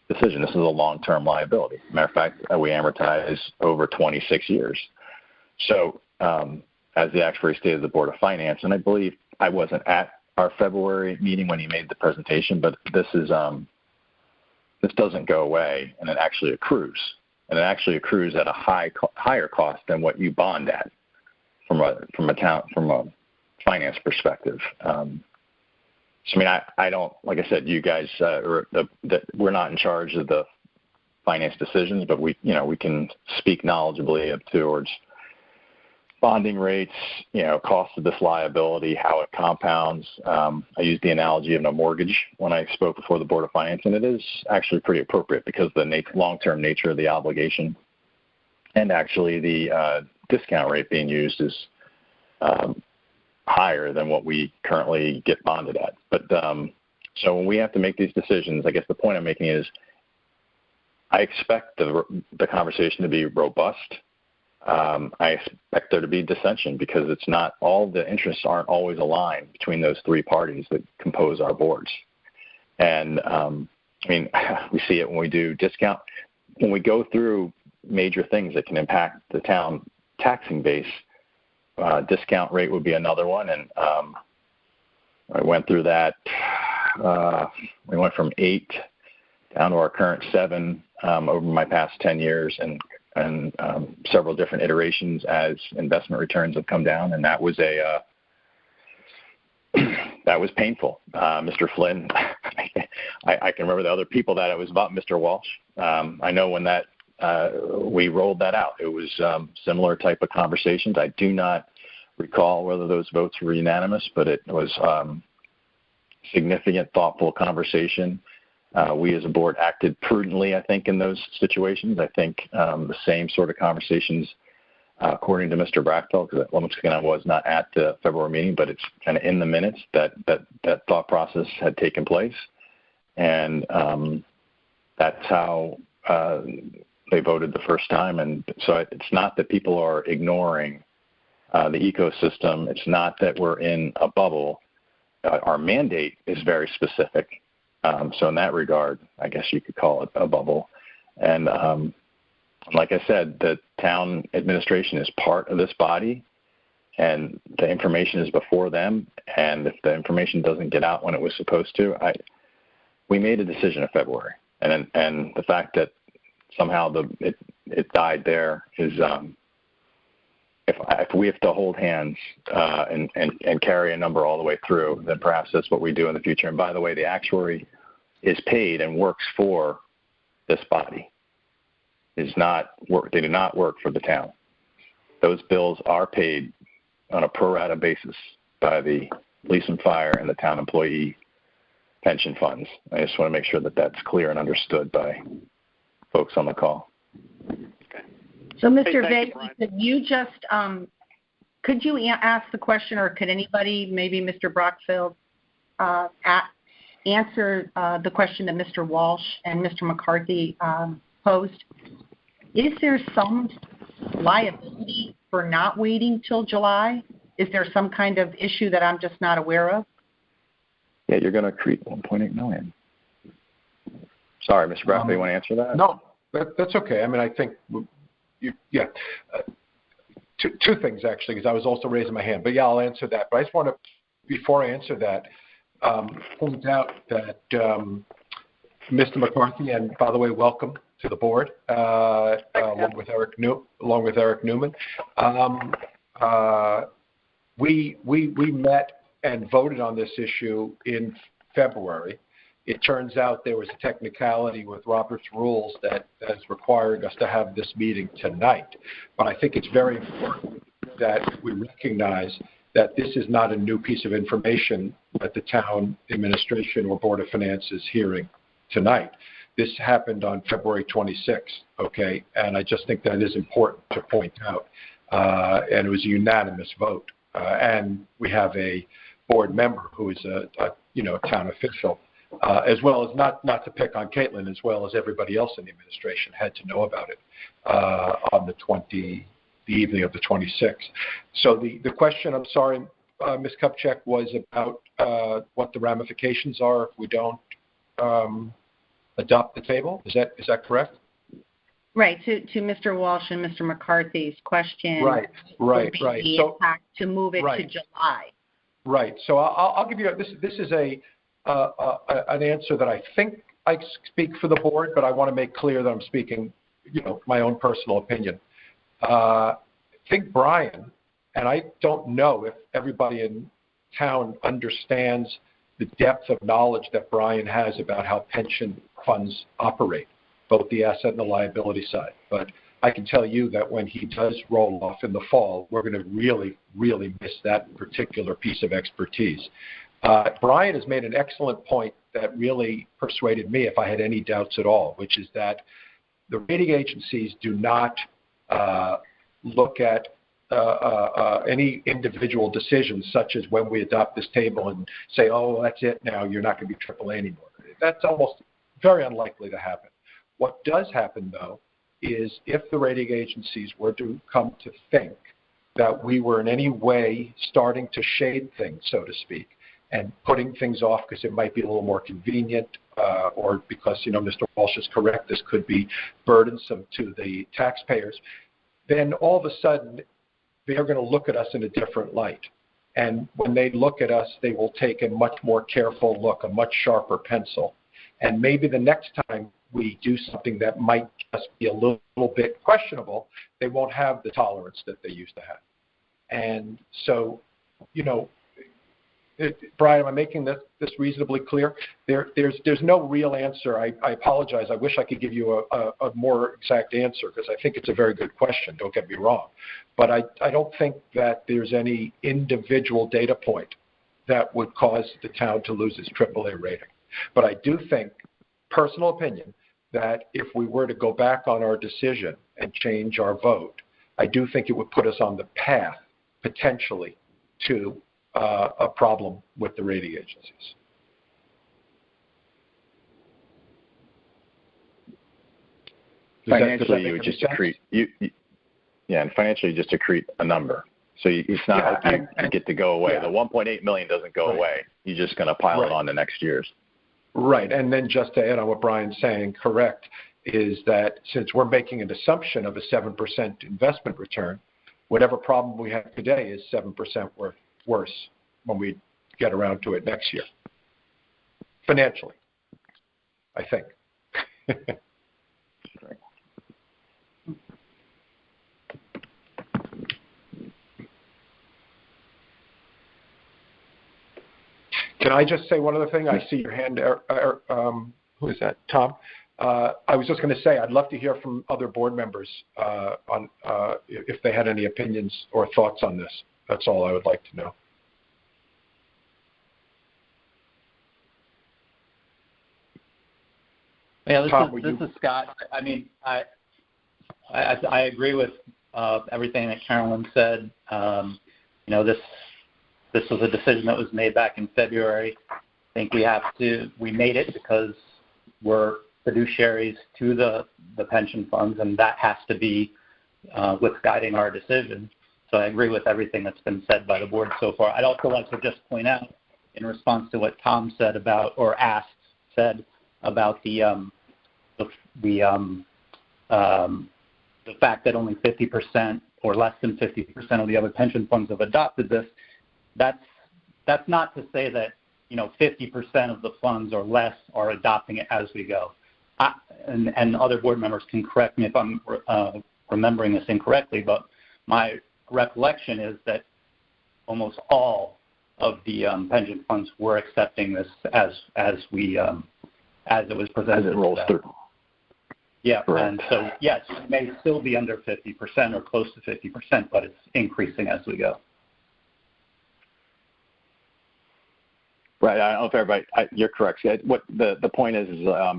decision. This is a long-term liability. Matter of fact, we amortize over 26 years. So as the actuary stated, the Board of Finance, and I believe I wasn't at our February meeting when he made the presentation, but this doesn't go away, and it actually accrues. And it actually accrues at a higher cost than what you bond at from a finance perspective. So, I mean, I don't, like I said, you guys, we're not in charge of the finance decisions, but we can speak knowledgeably towards bonding rates, cost of this liability, how it compounds. I used the analogy of a mortgage when I spoke before the Board of Finance, and it is actually pretty appropriate because the long-term nature of the obligation and actually the discount rate being used is higher than what we currently get bonded at. But so when we have to make these decisions, I guess the point I'm making is I expect the conversation to be robust. I expect there to be dissension because it's not all the interests aren't always aligned between those three parties that compose our boards. And I mean, we see it when we do discount, when we go through major things that can impact the town taxing base. Discount rate would be another one, and I went through that. We went from 8 down to our current 7 over my past 10 years, and several different iterations as investment returns have come down, and that was that was painful. Mr. Flynn, I can remember the other people that it was about. Mr. Walsh, I know when that we rolled that out, it was similar type of conversations. I do not recall whether those votes were unanimous, but it was significant, thoughtful conversation. We as a board acted prudently, I think, in those situations. I think the same sort of conversations, according to Mr. Brackfeld, because once again I was not at the February meeting, but it's kind of in the minutes that thought process had taken place. And that's how they voted the first time. And so it's not that people are ignoring the ecosystem. It's not that we're in a bubble. Our mandate is very specific. So in that regard, I guess you could call it a bubble. And like I said, the town administration is part of this body, and the information is before them. And if the information doesn't get out when it was supposed to, we made a decision in February. And the fact that somehow it died there is if we have to hold hands and carry a number all the way through, then perhaps that's what we do in the future. And by the way, the actuary is paid and works for this body. They do not work for the town. Those bills are paid on a pro rata basis by the police and fire and the town employee pension funds. I just want to make sure that that's clear and understood by folks on the call. So, Mr. Vay, could you just could you ask the question, or could anybody, maybe Mr. Brockfield, answer the question that Mr. Walsh and Mr. McCarthy posed? Is there some liability for not waiting till July? Is there some kind of issue that I'm just not aware of? Yeah, you're going to accrete $1.8 million. Sorry, Mr. Brockfield, you want to answer that? No, that's okay. I mean, I think, yeah. Two things, actually, because I was also raising my hand. But, yeah, I'll answer that. But I just want to, before I answer that, point out that Mr. McCarthy, and by the way, welcome to the board, along with Eric Newman. We met and voted on this issue in February. It turns out there was a technicality with Robert's rules that is requiring us to have this meeting tonight. But I think it's very important that we recognize that this is not a new piece of information that the town administration or Board of Finance is hearing tonight. This happened on February 26th, okay? And I just think that is important to point out. And it was a unanimous vote. And we have a board member who is a town official as well as not to pick on Caitlin, as well as everybody else in the administration had to know about it on the evening of the 26th. So the question, I'm sorry, Ms. Kupchak, was about what the ramifications are if we don't adopt the table. Is that correct? Right. To Mr. Walsh and Mr. McCarthy's question. Right. The impact to move it to July. Right. So I'll give you this is an answer that I think I speak for the board, but I want to make clear that I'm speaking, my own personal opinion. I think Brian, and I don't know if everybody in town understands the depth of knowledge that Brian has about how pension funds operate, both the asset and the liability side. But I can tell you that when he does roll off in the fall, we're going to really, really miss that particular piece of expertise. Brian has made an excellent point that really persuaded me, if I had any doubts at all, which is that the rating agencies do not look at any individual decisions, such as when we adopt this table and say, oh, that's it now, you're not going to be AAA anymore. That's almost very unlikely to happen. What does happen, though, is if the rating agencies were to come to think that we were in any way starting to shade things, so to speak, and putting things off because it might be a little more convenient or because, Mr. Walsh is correct, this could be burdensome to the taxpayers, then all of a sudden they're going to look at us in a different light. And when they look at us, they will take a much more careful look, a much sharper pencil. And maybe the next time we do something that might just be a little bit questionable, they won't have the tolerance that they used to have. And so, Brian, am I making this reasonably clear? There's no real answer. I apologize. I wish I could give you a more exact answer because I think it's a very good question. Don't get me wrong. But I don't think that there's any individual data point that would cause the town to lose its AAA rating. But I do think, personal opinion, that if we were to go back on our decision and change our vote, I do think it would put us on the path, potentially, to a problem with the rating agencies. Financially, you would just accrete. And financially, you just accrete a number. So it's not like you get to go away. The $1.8 million doesn't go away. You're just going to pile it on to next year's. Right. And then just to add on what Brian's saying, correct, is that since we're making an assumption of a 7% investment return, whatever problem we have today is 7% worse when we get around to it next year. Financially, I think. Can I just say one other thing? I see your hand. Who is that? Tom? I was just going to say I'd love to hear from other board members on if they had any opinions or thoughts on this. That's all I would like to know. Yeah, Tom, this is Scott. I mean, I agree with everything that Carolyn said. This was a decision that was made back in February. I think we made it because we're fiduciaries to the pension funds, and that has to be what's guiding our decision. So I agree with everything that's been said by the board so far. I'd also like to just point out, in response to what Tom said about, or said about the fact that only 50% or less than 50% of the other pension funds have adopted this. That's not to say that 50% of the funds or less are adopting it as we go. And other board members can correct me if I'm remembering this incorrectly, but my recollection is that almost all of the pension funds were accepting this as it was presented. As it rolls through. Yeah, correct. And so yes, it may still be under 50% or close to 50%, but it's increasing as we go. Right. I don't know if everybody. You're correct. What the point is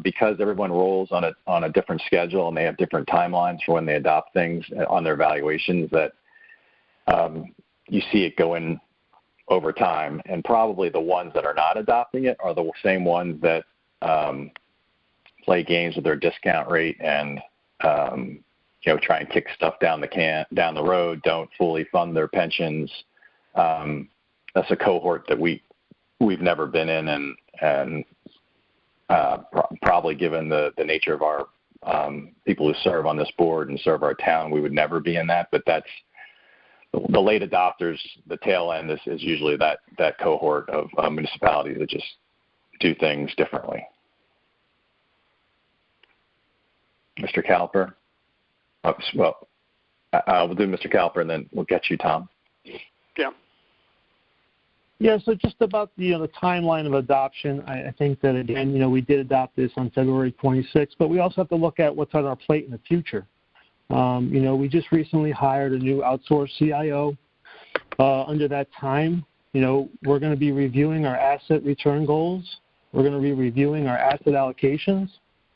because everyone rolls on a different schedule and they have different timelines for when they adopt things on their valuations, that you see it going over time. And probably the ones that are not adopting it are the same ones that play games with their discount rate and try and kick stuff down the road, don't fully fund their pensions. That's a cohort that we've never been in, and probably given the nature of our people who serve on this board and serve our town, we would never be in that. But that's the late adopters. The tail end is usually that cohort of municipalities that just do things differently. Mr. Caliper. We'll do Mr. Caliper, and then we'll get you, Tom. Yeah. Yeah, so just about the timeline of adoption, I think that, again, we did adopt this on February 26th, but we also have to look at what's on our plate in the future. We just recently hired a new outsourced CIO. Under that time, we're going to be reviewing our asset return goals. We're going to be reviewing our asset allocations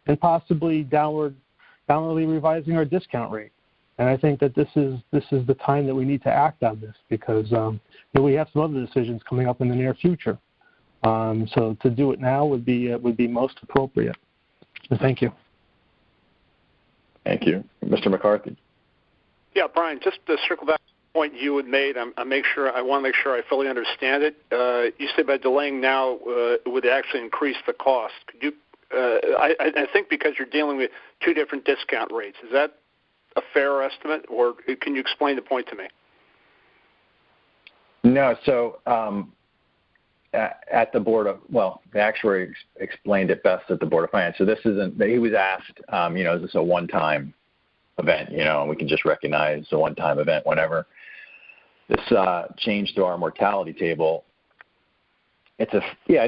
and possibly downwardly revising our discount rate. And I think that this is the time that we need to act on this because we have some other decisions coming up in the near future. So to do it now would be most appropriate. So thank you. Thank you, Mr. McCarthy. Yeah, Brian. Just to circle back to the point you had made, I want to make sure I fully understand it. You said by delaying now it would actually increase the cost. Could you? I think because you're dealing with two different discount rates. Is that a fair estimate, or can you explain the point to me? No. So at the Board of, the actuary explained it best at the Board of Finance. So this isn't, he was asked, is this a one-time event, and we can just recognize a one-time event whenever. This change to our mortality table, it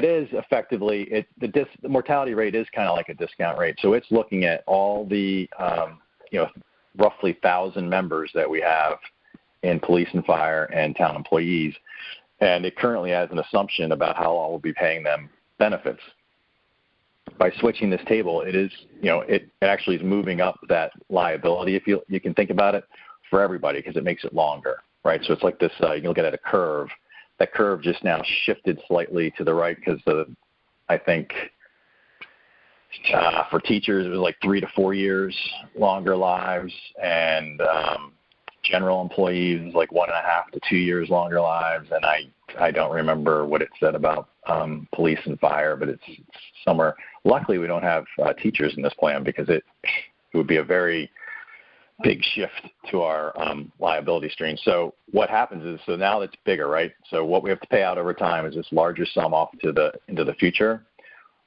is effectively, the mortality rate is kind of like a discount rate. So it's looking at all the, roughly 1,000 members that we have in police and fire and town employees. And it currently has an assumption about how long we'll be paying them benefits. By switching this table, it is, it actually is moving up that liability, if you can think about it, for everybody because it makes it longer, right? So it's like this, you can look at it a curve. That curve just now shifted slightly to the right because I think for teachers it was like 3 to 4 years longer lives, and general employees like 1.5 to 2 years longer lives, and I don't remember what it said about police and fire, but it's somewhere. Luckily, we don't have teachers in this plan because it would be a very big shift to our liability stream. So what happens is, so now it's bigger, right? So what we have to pay out over time is this larger sum off into the future.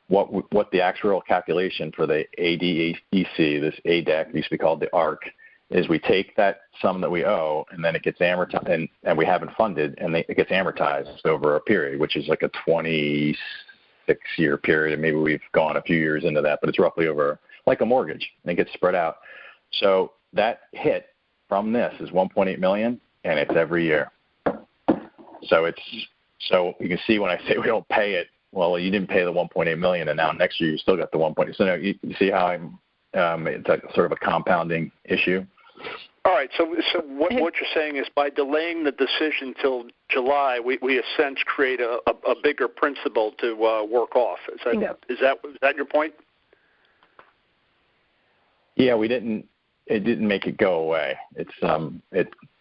What the actuarial calculation for the ADEC, this ADEC, used to be called the ARC, is we take that sum that we owe and then it gets amortized, and we haven't funded, and it gets amortized over a period, which is like a 26-year period, and maybe we've gone a few years into that, but it's roughly over like a mortgage, and it gets spread out. So that hit from this is $1.8 million, and it's every year. So you can see when I say we don't pay it, well, you didn't pay the $1.8 million, and now next year you still got the 1.8. So now you see how it's a sort of a compounding issue. All right. So what you're saying is by delaying the decision till July, we essentially create a bigger principle to work off. Is that your point? Yeah, it didn't make it go away. It's an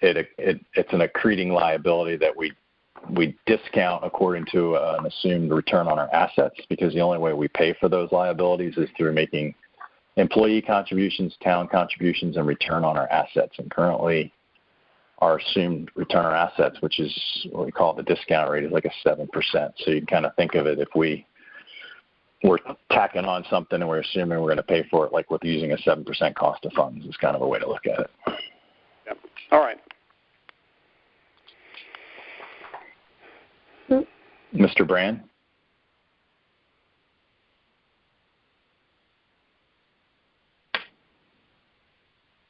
accreting liability that we discount according to an assumed return on our assets, because the only way we pay for those liabilities is through making employee contributions, town contributions, and return on our assets. And currently our assumed return on assets, which is what we call the discount rate, is like a 7%. So you can kind of think of it, if we're tacking on something and we're assuming we're going to pay for it, like with using a 7% cost of funds, is kind of a way to look at it. Yep. All right. Mr. Brand?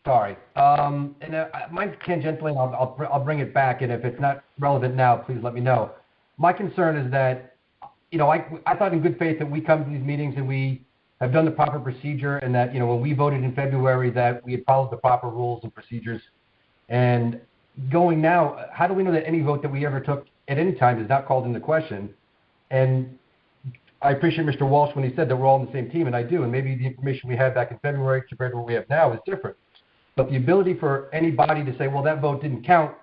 Sorry. And mine's tangentially, and I'll bring it back, and if it's not relevant now, please let me know. My concern is that, I thought in good faith that we come to these meetings and we have done the proper procedure, and that, when we voted in February that we had followed the proper rules and procedures. And going now, how do we know that any vote that we ever took at any time is not called into question. And I appreciate Mr. Walsh when he said that we're all on the same team, and I do, and maybe the information we had back in February compared to what we have now is different. But the ability for anybody to say, well, that vote didn't count,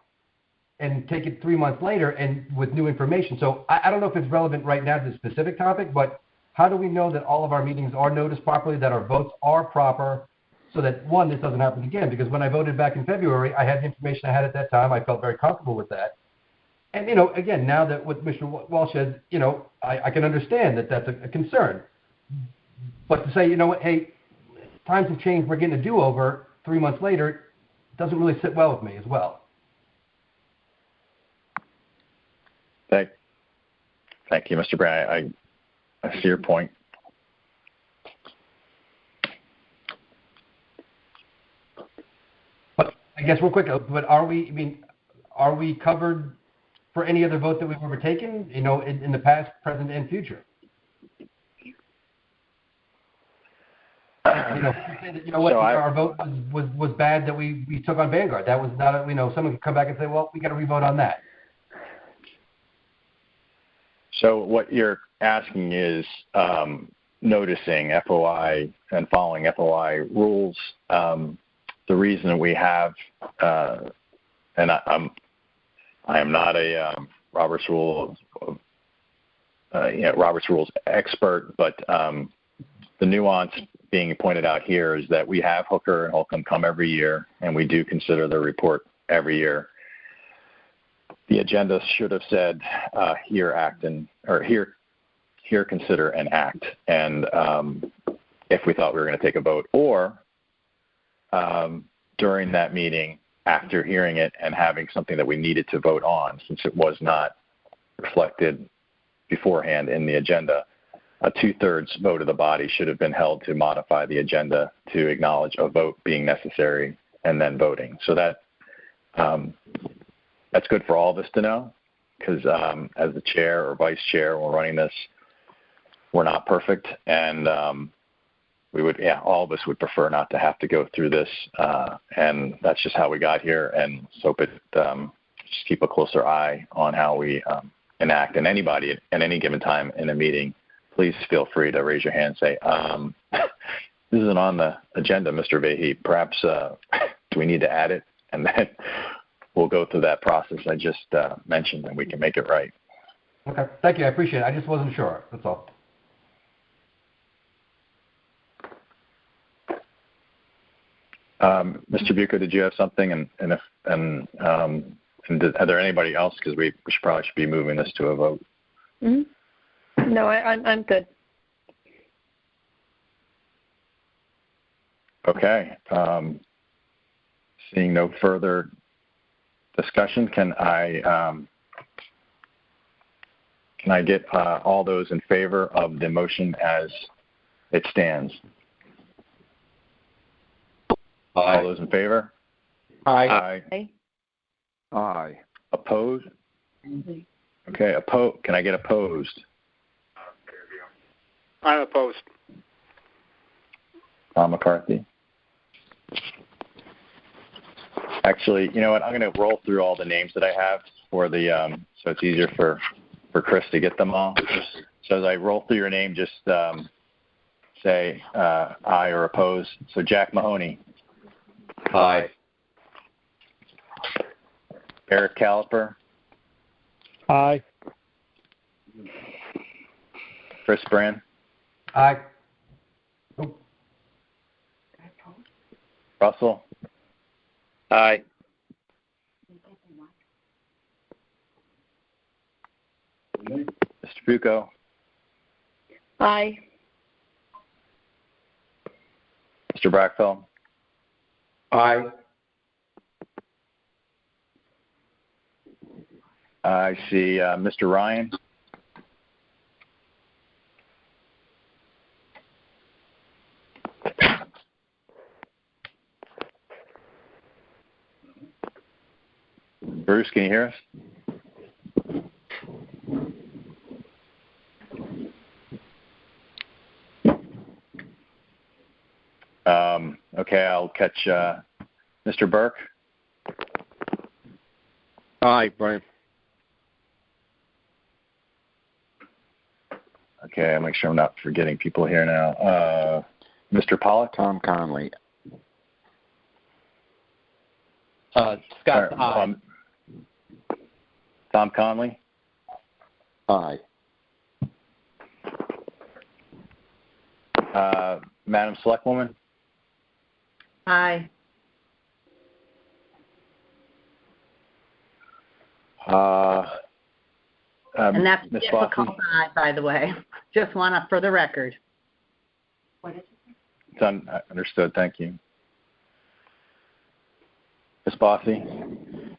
and take it 3 months later and with new information. So I don't know if it's relevant right now to the specific topic, but how do we know that all of our meetings are noticed properly, that our votes are proper, so that, one, this doesn't happen again? Because when I voted back in February, I had the information I had at that time. I felt very comfortable with that. And, again, now that what Mr. Walsh said, I can understand that that's a concern. But to say, hey, times have changed, we're getting a do-over 3 months later, doesn't really sit well with me as well. Thank you, Mr. Brown. I see your point. But I guess real quick, but are we covered for any other vote that we've ever taken, in the past, present, and future? Our vote was bad that we took on Vanguard. That was not, someone could come back and say, well, we got to revote on that. So what you're asking is noticing FOI and following FOI rules. The reason we have, and I am not a Robert's Rules expert, but the nuance being pointed out here is that we have Hooker and Holcomb come every year, and we do consider the report every year. The agenda should have said here consider and act, and if we thought we were going to take a vote, or during that meeting after hearing it and having something that we needed to vote on, since it was not reflected beforehand in the agenda, a 2/3 vote of the body should have been held to modify the agenda to acknowledge a vote being necessary and then voting. So that's good for all of us to know, because as the chair or vice chair, when we're running this, we're not perfect, and all of us would prefer not to have to go through this, and that's just how we got here. And so, just keep a closer eye on how we enact. And anybody at any given time in a meeting, please feel free to raise your hand and say, "This isn't on the agenda, Mr. Vahey. Perhaps do we need to add it?" And then we'll go through that process I just mentioned, and we can make it right. Okay. Thank you. I appreciate it. I just wasn't sure. That's all. Mr. Bucco, did you have something? And are there anybody else? Because we should be moving this to a vote. Mm-hmm. No, I'm good. Okay. Seeing no further discussion, can I get all those in favor of the motion as it stands? Aye. All those in favor? Aye. Aye. Aye. Opposed? Okay. Can I get opposed? I'm opposed. Tom McCarthy. Actually, you know what? I'm going to roll through all the names that I have for the so it's easier for Chris to get them all. So as I roll through your name, just say aye or oppose. So Jack Mahoney. Aye. Eric Caliper. Aye. Chris Brand. Aye. Russell. Aye. Mr. Bucco. Aye. Mr. Brackfeld. Aye. I see Mr. Ryan. Bruce, can you hear us? Okay, I'll catch Mr. Burke. Aye, Brian. Okay, I'll make sure I'm not forgetting people here now. Mr. Pollack? Tom Conley. Scott, aye. Tom Conley? Aye. Madam Selectwoman? Aye. And that's a Ms. difficult Fossey? aye, by the way. Just want to, for the record. What is it? It's understood. Thank you. Ms. Fossey?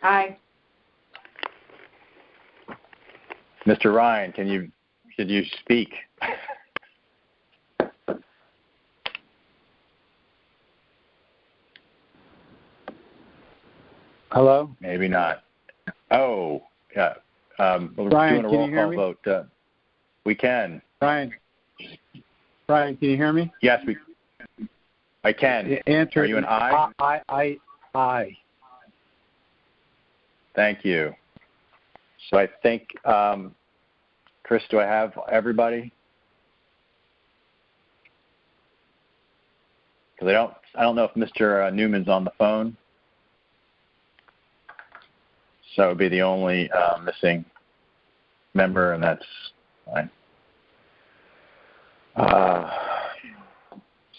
Aye. Mr. Ryan, could you speak? Hello? Maybe not. Oh, yeah. We're Brian, doing a can roll you hear call vote. We can. Brian, can you hear me? Yes, I can. Answer. Are you an aye? Aye. Thank you. So I think, Chris, do I have everybody? Because I don't know if Mr. Newman's on the phone. So it would be the only missing member, and that's fine.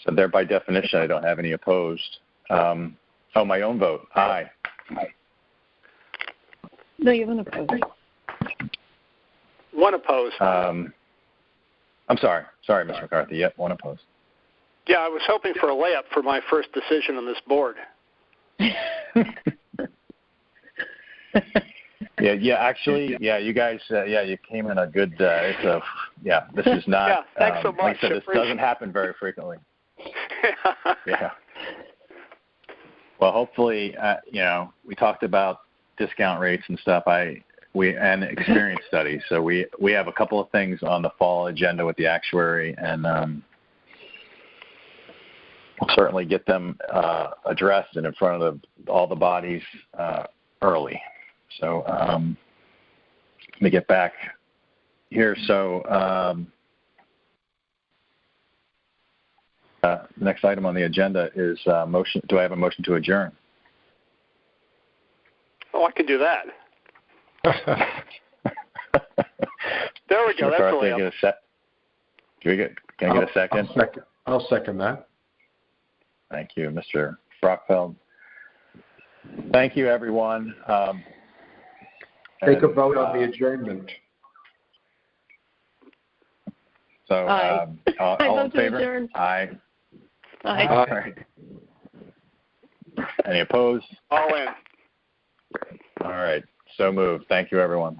So there, by definition, I don't have any opposed. My own vote, aye. No, you haven't opposed. One opposed. I'm sorry, Mr. McCarthy. Yep, one opposed. Yeah, I was hoping for a layup for my first decision on this board. Actually, you guys, you came in a good. This is not. Yeah, thanks so much. Like I said, this doesn't happen very frequently. Yeah. Well, hopefully, we talked about discount rates and stuff. And experience studies. So we have a couple of things on the fall agenda with the actuary, and we'll certainly get them addressed and in front of all the bodies early. So let me get back here. So next item on the agenda is motion. Do I have a motion to adjourn? Oh, I can do that. There we go. That's a layup. Can I get a second? I'll second that. Thank you, Mr. Brockfeld. Thank you, everyone. Take a vote on the adjournment. So, all in favor? Adjourn. Aye. Aye. All right. Any opposed? All in. All right. So moved. Thank you, everyone.